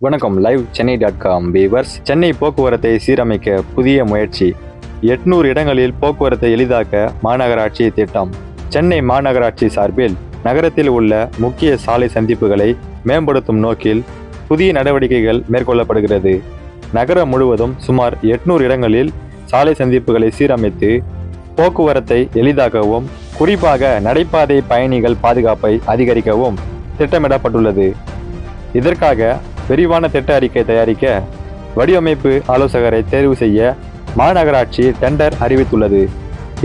வணக்கம். Live சென்னை.com viewers. Chennai போக்குவரத்தை சீரமைக்க புதிய முயற்சி. 800 இடங்களில் போக்குவரத்தை எளிதாக்க மாநகராட்சி திட்டம். சென்னை மாநகராட்சி சார்பில் நகரத்தில் உள்ள முக்கிய சாலை சந்திப்புகளை மேம்படுத்தும் நோக்கில் புதிய நடவடிக்கைகள் மேற்கொள்ளப்படுகிறது. நகரம் முழுவதும் சுமார் 800 இடங்களில் சாலை சந்திப்புகளை சீரமைத்து போக்குவரத்தை எளிதாக்கவும், குறிப்பாக நடைபாதை பயணிகள் பாதுகாப்பை அதிகரிக்கவும் திட்டமிடப்பட்டுள்ளது. இதற்காக விரிவான திட்ட அறிக்கை தயாரிக்க வடிவமைப்பு ஆலோசகரை தேர்வு செய்ய மாநகராட்சி டெண்டர் அறிவித்துள்ளது.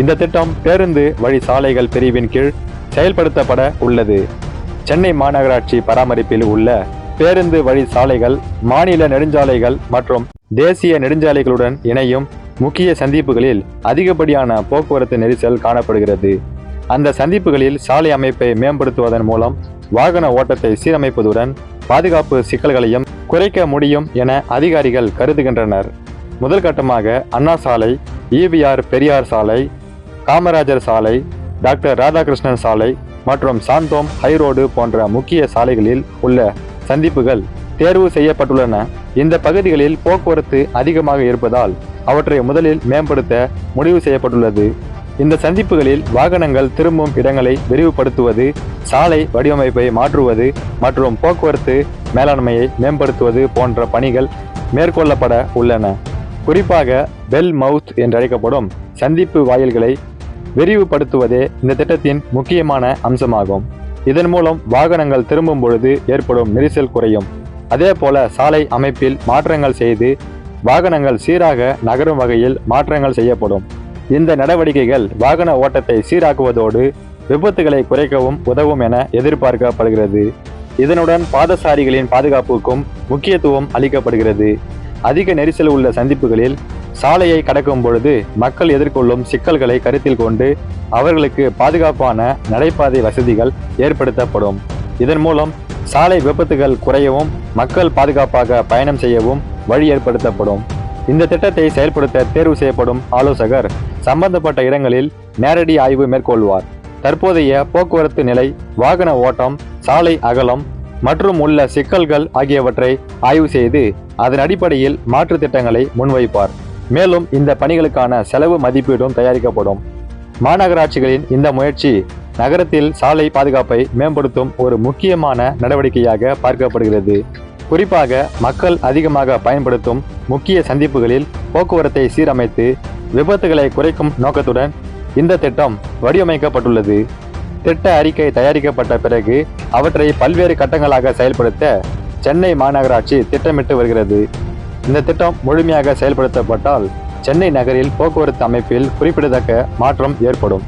இந்த திட்டம் பேருந்து வழி சாலைகள் பிரிவின் கீழ் செயல்படுத்தப்பட உள்ளது. சென்னை மாநகராட்சி பராமரிப்பில் உள்ள பேருந்து வழி சாலைகள், மாநில நெடுஞ்சாலைகள் மற்றும் தேசிய நெடுஞ்சாலைகளுடன் இணையும் முக்கிய சந்திப்புகளில் அதிகப்படியான போக்குவரத்து நெரிசல் காணப்படுகிறது. அந்த சந்திப்புகளில் சாலை அமைப்பை மேம்படுத்துவதன் மூலம் வாகன ஓட்டத்தை சீரமைப்பதுடன் பாதுகாப்பு சிக்கல்களையும் குறைக்க முடியும் என அதிகாரிகள் கருதுகின்றனர். முதல் கட்டமாக அண்ணா சாலை, ஈவிஆர் பெரியார் சாலை, காமராஜர் சாலை, டாக்டர் ராதாகிருஷ்ணன் சாலை மற்றும் சாந்தோம் ஹைரோடு போன்ற முக்கிய சாலைகளில் உள்ள சந்திப்புகள் தேர்வு செய்யப்பட்டுள்ளன. இந்த பகுதிகளில் போக்குவரத்து அதிகமாக இருப்பதால் அவற்றை முதலில் மேம்படுத்த முடிவு செய்யப்பட்டுள்ளது. இந்த சந்திப்புகளில் வாகனங்கள் திரும்பும் இடங்களை விரிவுபடுத்துவது, சாலை வடிவமைப்பை மாற்றுவது மற்றும் போக்குவரத்து மேலாண்மையை மேம்படுத்துவது போன்ற பணிகள் மேற்கொள்ளப்பட உள்ளன. குறிப்பாக பெல் மவுத் என்றழைக்கப்படும் சந்திப்பு வாயில்களை விரிவுபடுத்துவதே இந்த திட்டத்தின் முக்கியமான அம்சமாகும். இதன் மூலம் வாகனங்கள் திரும்பும் பொழுது ஏற்படும் நெரிசல் குறையும். அதே போல சாலை அமைப்பில் மாற்றங்கள் செய்து வாகனங்கள் சீராக நகரும் வகையில் மாற்றங்கள் செய்யப்படும். இந்த நடவடிக்கைகள் வாகன ஓட்டத்தை சீராக்குவதோடு விபத்துகளை குறைக்கவும் உதவும் என எதிர்பார்க்கப்படுகிறது. இதனுடன் பாதசாரிகளின் பாதுகாப்புக்கும் முக்கியத்துவம் அளிக்கப்படுகிறது. அதிக நெரிசல் உள்ள சந்திப்புகளில் சாலையை கடக்கும் பொழுது மக்கள் எதிர்கொள்ளும் சிக்கல்களை கருத்தில் கொண்டு அவர்களுக்கு பாதுகாப்பான நடைபாதை வசதிகள் ஏற்படுத்தப்படும். இதன் மூலம் சாலை விபத்துகள் குறையவும் மக்கள் பாதுகாப்பாக பயணம் செய்யவும் வழி ஏற்படுத்தப்படும். இந்த திட்டத்தை செயல்படுத்த தேர்வு செய்யப்படும் ஆலோசகர் சம்பந்தப்பட்ட இடங்களில் நேரடி ஆய்வு மேற்கொள்வார். தற்போதைய போக்குவரத்து நிலை, வாகன ஓட்டம், சாலை அகலம் மற்றும் உள்ள சிக்கல்கள் ஆகியவற்றை ஆய்வு செய்து அதன் அடிப்படையில் மாற்று திட்டங்களை முன்வைப்பார். மேலும் இந்த பணிகளுக்கான செலவு மதிப்பீடும் தயாரிக்கப்படும். மாநகராட்சிகளின் இந்த முயற்சி நகரத்தில் சாலை பாதுகாப்பை மேம்படுத்தும் ஒரு முக்கியமான நடவடிக்கையாக பார்க்கப்படுகிறது. குறிப்பாக மக்கள் அதிகமாக பயன்படுத்தும் முக்கிய சந்திப்புகளில் போக்குவரத்தை சீரமைத்து விபத்துகளை குறைக்கும் நோக்கத்துடன் இந்த திட்டம் வடிவமைக்கப்பட்டுள்ளது. திட்ட அறிக்கை தயாரிக்கப்பட்ட பிறகு அவற்றை பல்வேறு கட்டங்களாக செயல்படுத்த சென்னை மாநகராட்சி திட்டமிட்டு வருகிறது. இந்த திட்டம் முழுமையாக செயல்படுத்தப்பட்டால் சென்னை நகரில் போக்குவரத்து அமைப்பில் குறிப்பிடத்தக்க மாற்றம் ஏற்படும்.